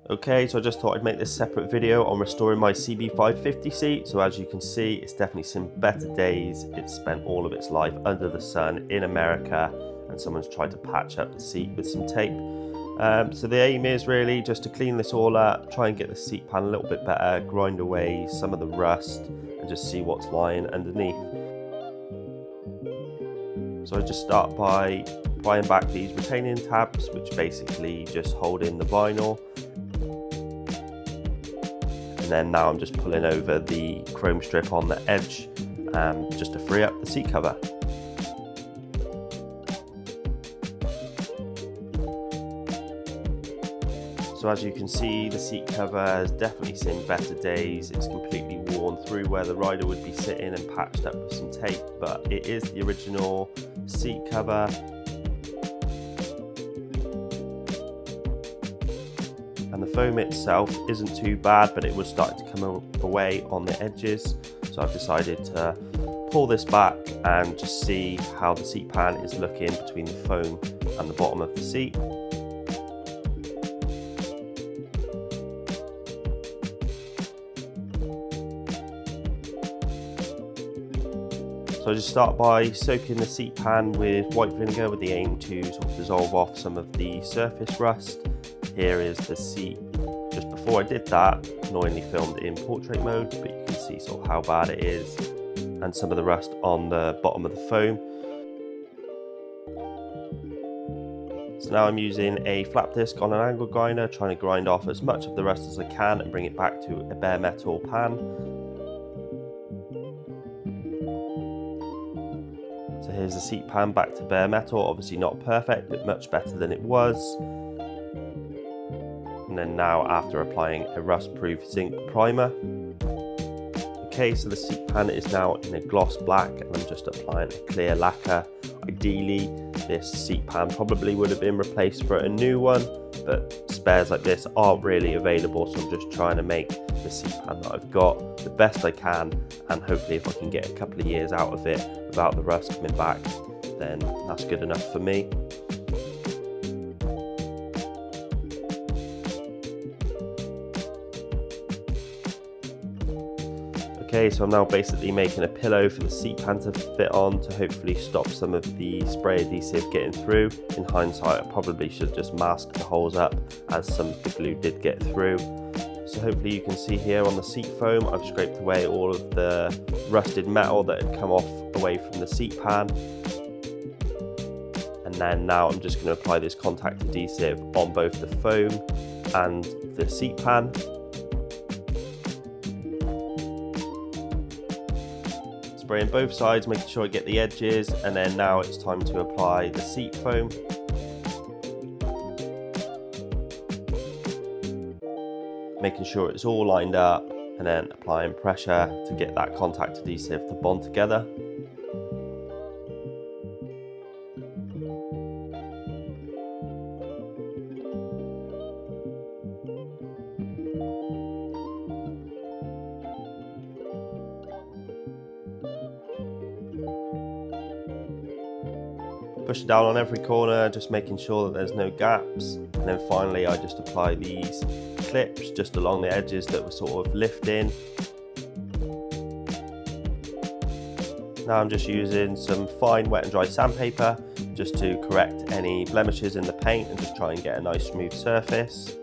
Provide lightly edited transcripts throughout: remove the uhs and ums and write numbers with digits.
Okay, so I just thought I'd make this separate video on restoring my CB550 seat. So as you can see, it's definitely seen better days. It's spent all of its life under the sun in America, and someone's tried to patch up the seat with some tape. So the aim is really just to clean this all up, try and get the seat pan a little bit better, grind away some of the rust, and just see what's lying underneath. So I just start by applying back these retaining tabs, which basically just hold in the vinyl. And then now I'm just pulling over the chrome strip on the edge just to free up the seat cover. So as you can see, the seat cover has definitely seen better days. It's completely worn through where the rider would be sitting and patched up with some tape, but it is the original seat cover. And the foam itself isn't too bad, but it was starting to come away on the edges. So I've decided to pull this back and just see how the seat pan is looking between the foam and the bottom of the seat. So I just start by soaking the seat pan with white vinegar with the aim to sort of dissolve off some of the surface rust. Here is the seat. Just before I did that, annoyingly filmed in portrait mode, but you can see sort of how bad it is and some of the rust on the bottom of the foam. So now I'm using a flat disc on an angle grinder, trying to grind off as much of the rust as I can and bring it back to a bare metal pan. So here's the seat pan back to bare metal, obviously not perfect, but much better than it was. And then now after applying a rust-proof zinc primer. Okay, so the seat pan is now in a gloss black and I'm just applying a clear lacquer. Ideally, this seat pan probably would have been replaced for a new one, but spares like this aren't really available, so I'm just trying to make the seat pan that I've got the best I can, and hopefully if I can get a couple of years out of it without the rust coming back, then that's good enough for me. Okay, so I'm now basically making a pillow for the seat pan to fit on to hopefully stop some of the spray adhesive getting through. In hindsight, I probably should just mask the holes up, as some of the glue did get through. So hopefully you can see here on the seat foam, I've scraped away all of the rusted metal that had come off away from the seat pan. And then now I'm just going to apply this contact adhesive on both the foam and the seat pan. Spraying both sides, making sure I get the edges, and then now it's time to apply the seat foam. Making sure it's all lined up, and then applying pressure to get that contact adhesive to bond together. Push it down on every corner, just making sure that there's no gaps. And then finally I just apply these clips just along the edges that were sort of lifting. Now I'm just using some fine wet and dry sandpaper just to correct any blemishes in the paint and just try and get a nice smooth surface.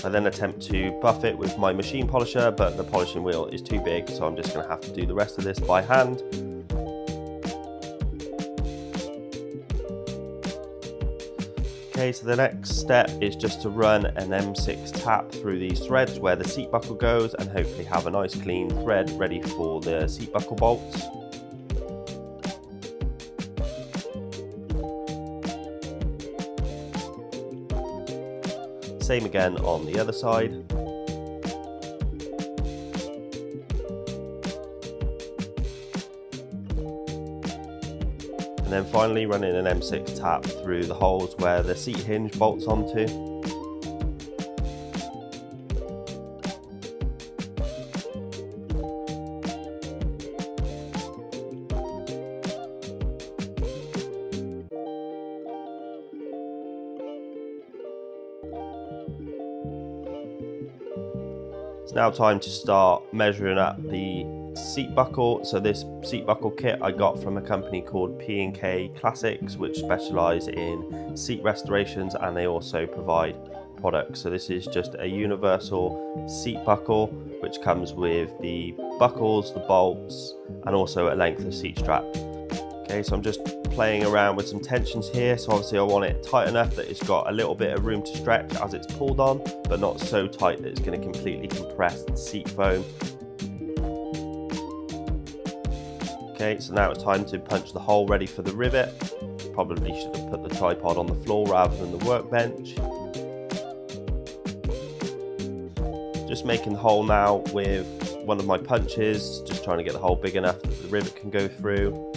I then attempt to buff it with my machine polisher, but the polishing wheel is too big, so I'm just going to have to do the rest of this by hand. Okay, so the next step is just to run an M6 tap through these threads where the seat buckle goes and hopefully have a nice clean thread ready for the seat buckle bolts. Same again on the other side. And then finally running an M6 tap through the holes where the seat hinge bolts onto. It's now time to start measuring up the seat buckle. So this seat buckle kit I got from a company called P&K Classics, which specialise in seat restorations, and they also provide products. So this is just a universal seat buckle which comes with the buckles, the bolts, and also a length of seat strap. Okay, so I'm just playing around with some tensions here. So obviously I want it tight enough that it's got a little bit of room to stretch as it's pulled on, but not so tight that it's going to completely compress the seat foam. Okay, so now it's time to punch the hole ready for the rivet. Probably should have put the tripod on the floor rather than the workbench. Just making the hole now with one of my punches, just trying to get the hole big enough that the rivet can go through.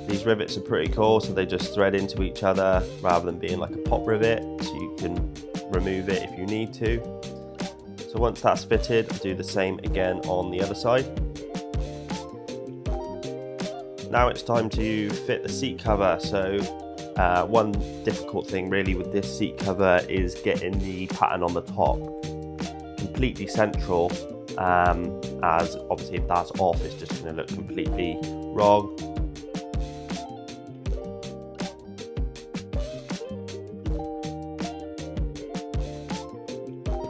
These rivets are pretty cool, so they just thread into each other rather than being like a pop rivet, so you can remove it if you need to. So once that's fitted, I'll do the same again on the other side. Now it's time to fit the seat cover. So one difficult thing really with this seat cover is getting the pattern on the top completely central, as obviously if that's off it's just going to look completely wrong.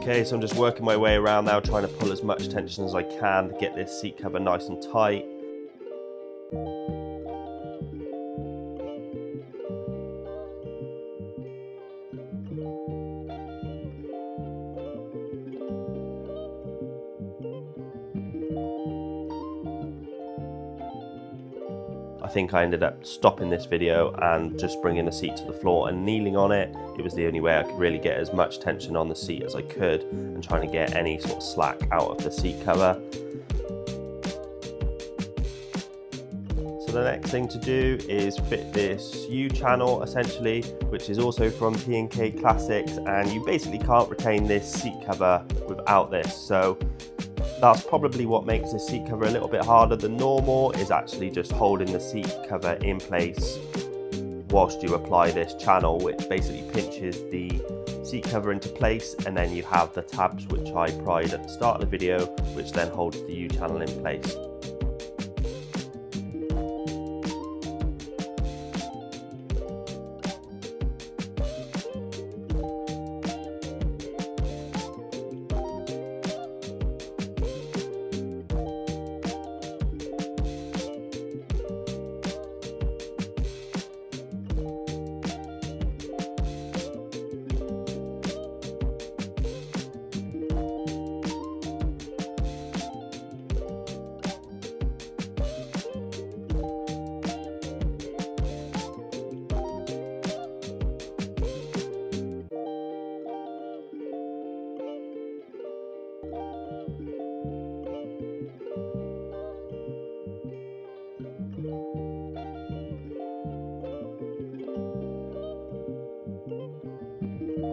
Okay, so I'm just working my way around now, trying to pull as much tension as I can to get this seat cover nice and tight. I think I ended up stopping this video and just bringing the seat to the floor and kneeling on it. It was the only way I could really get as much tension on the seat as I could, and trying to get any sort of slack out of the seat cover. So the next thing to do is fit this U-channel essentially, which is also from P&K Classics, and you basically can't retain this seat cover without this. So that's probably what makes this seat cover a little bit harder than normal, is actually just holding the seat cover in place whilst you apply this channel, which basically pinches the seat cover into place, and then you have the tabs which I pried at the start of the video, which then holds the U-channel in place.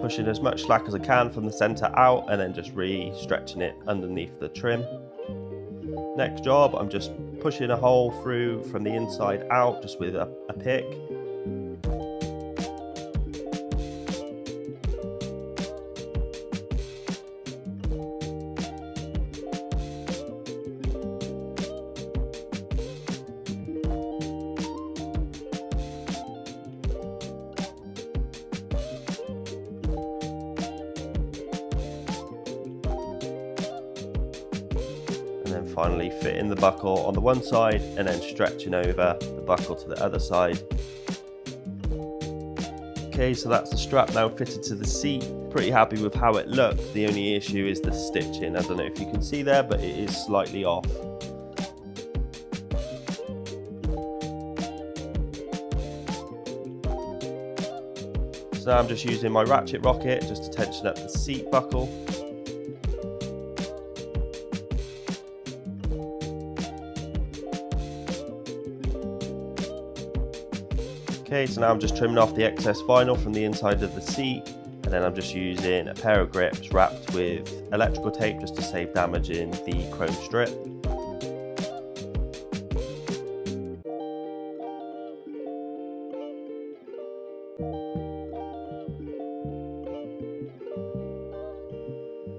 Pushing as much slack as I can from the center out, and then just re-stretching it underneath the trim. Next job, I'm just pushing a hole through from the inside out just with a pick. And then finally fitting the buckle on the one side and then stretching over the buckle to the other side. Okay, so that's the strap now fitted to the seat. Pretty happy with how it looks. The only issue is the stitching. I don't know if you can see there, but it is slightly off. So I'm just using my ratchet rocket just to tension up the seat buckle. Okay, so now I'm just trimming off the excess vinyl from the inside of the seat, and then I'm just using a pair of grips wrapped with electrical tape just to save damaging the chrome strip.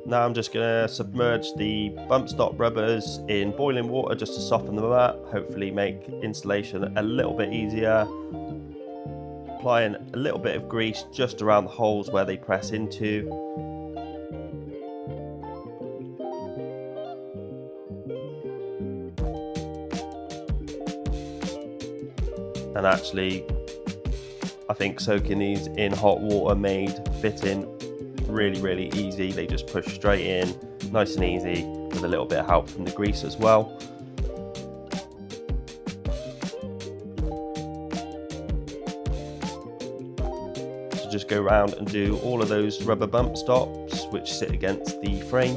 Now I'm just going to submerge the bump stop rubbers in boiling water just to soften them up, hopefully make installation a little bit easier. Applying a little bit of grease just around the holes where they press into. And actually, I think soaking these in hot water made fitting really easy. They just push straight in, nice and easy, with a little bit of help from the grease as well. So just go around and do all of those rubber bump stops which sit against the frame.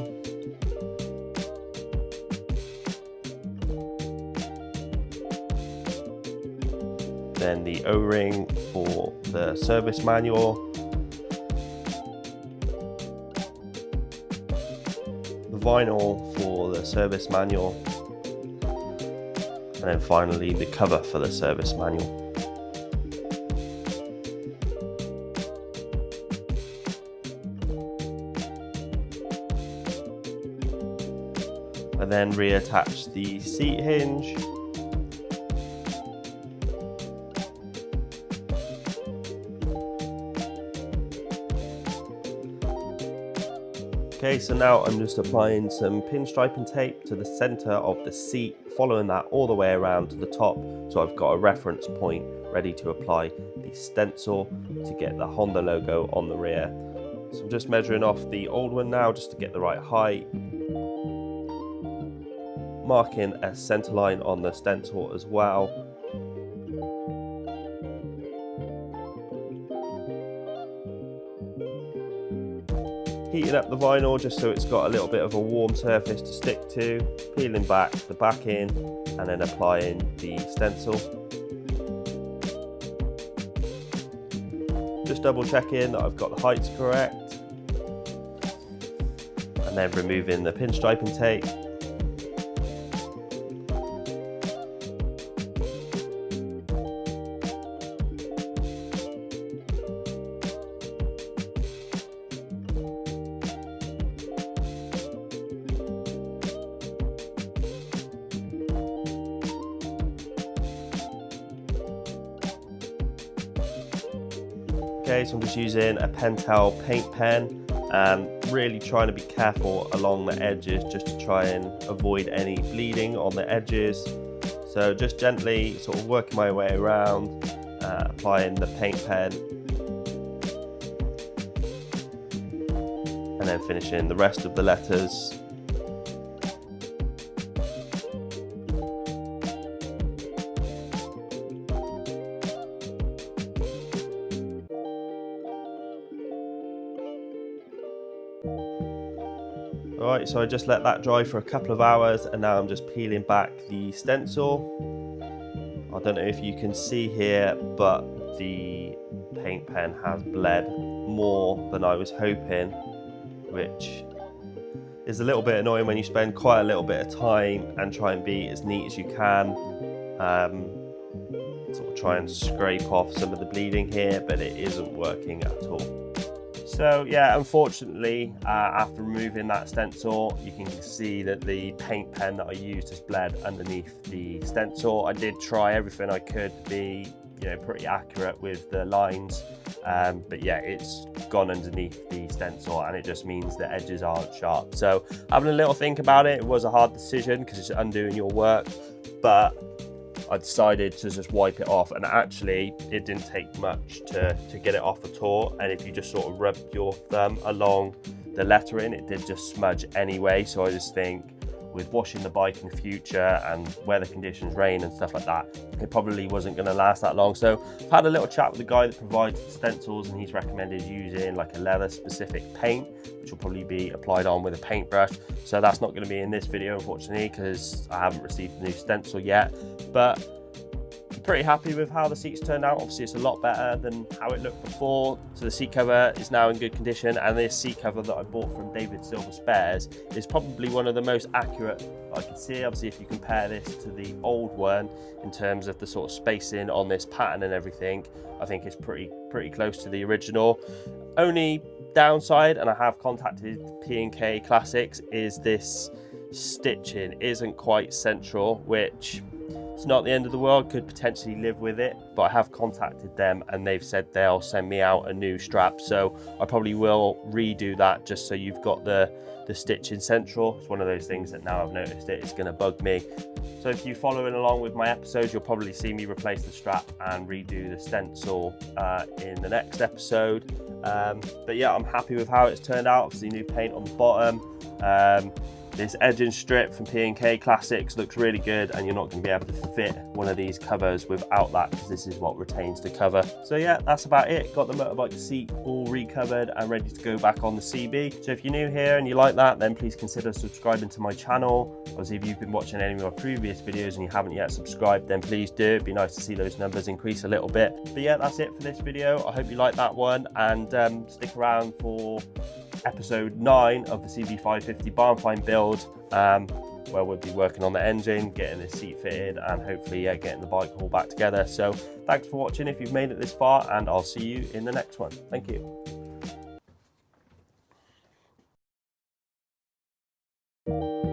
Then the O-ring for the service manual, the vinyl for the service manual, and then finally the cover for the service manual. I then reattach the seat hinge. Okay, so now I'm just applying some pinstriping tape to the center of the seat, following that all the way around to the top, so I've got a reference point ready to apply the stencil to get the Honda logo on the rear. So I'm just measuring off the old one now just to get the right height, marking a center line on the stencil as well. Heating up the vinyl just so it's got a little bit of a warm surface to stick to, peeling back the backing and then applying the stencil. Just double checking that I've got the heights correct and then removing the pinstriping tape. Okay, so I'm just using a Pentel paint pen and really trying to be careful along the edges just to try and avoid any bleeding on the edges. So just gently sort of working my way around, applying the paint pen and then finishing the rest of the letters. Alright, so I just let that dry for a couple of hours and now I'm just peeling back the stencil. I don't know if you can see here, but the paint pen has bled more than I was hoping, which is a little bit annoying when you spend quite a little bit of time and try and be as neat as you can. Sort of try and scrape off some of the bleeding here, but it isn't working at all. So yeah, unfortunately, after removing that stencil, you can see that the paint pen that I used has bled underneath the stencil. I did try everything I could to be, pretty accurate with the lines, but yeah, it's gone underneath the stencil and it just means the edges aren't sharp. So having a little think about it, it was a hard decision because it's undoing your work, but I decided to just wipe it off, and actually it didn't take much to get it off at all. And if you just sort of rub your thumb along the lettering, it did just smudge anyway. So I just think with washing the bike in the future and weather conditions, rain and stuff like that, it probably wasn't going to last that long. So I've had a little chat with the guy that provides the stencils, and he's recommended using like a leather specific paint, which will probably be applied on with a paintbrush. So that's not going to be in this video, unfortunately, because I haven't received the new stencil yet. But I'm pretty happy with how the seats turned out. Obviously it's a lot better than how it looked before. So the seat cover is now in good condition, and this seat cover that I bought from David Silver Spares is probably one of the most accurate I could see. Obviously if you compare this to the old one in terms of the sort of spacing on this pattern and everything, I think it's pretty close to the original. Only downside, and I have contacted P&K Classics, is this stitching isn't quite central, which it's not the end of the world, could potentially live with it, but I have contacted them and they've said they'll send me out a new strap, so I probably will redo that just so you've got the stitching central. It's one of those things that now I've noticed it's going to bug me. So if you're following along with my episodes, you'll probably see me replace the strap and redo the stencil in the next episode. But yeah, I'm happy with how it's turned out. Obviously new paint on the bottom. This edging strip from P&K Classics looks really good, and you're not going to be able to fit one of these covers without that, because this is what retains the cover. So yeah, that's about it. Got the motorbike seat all recovered and ready to go back on the CB. So if you're new here and you like that, then please consider subscribing to my channel. Obviously, if you've been watching any of my previous videos and you haven't yet subscribed, then please do. It'd be nice to see those numbers increase a little bit. But yeah, that's it for this video. I hope you liked that one, and stick around for episode 9 of the CB550 barn find build, where we'll be working on the engine, getting the seat fitted, and hopefully getting the bike all back together. So thanks for watching if you've made it this far, and I'll see you in the next one. Thank you.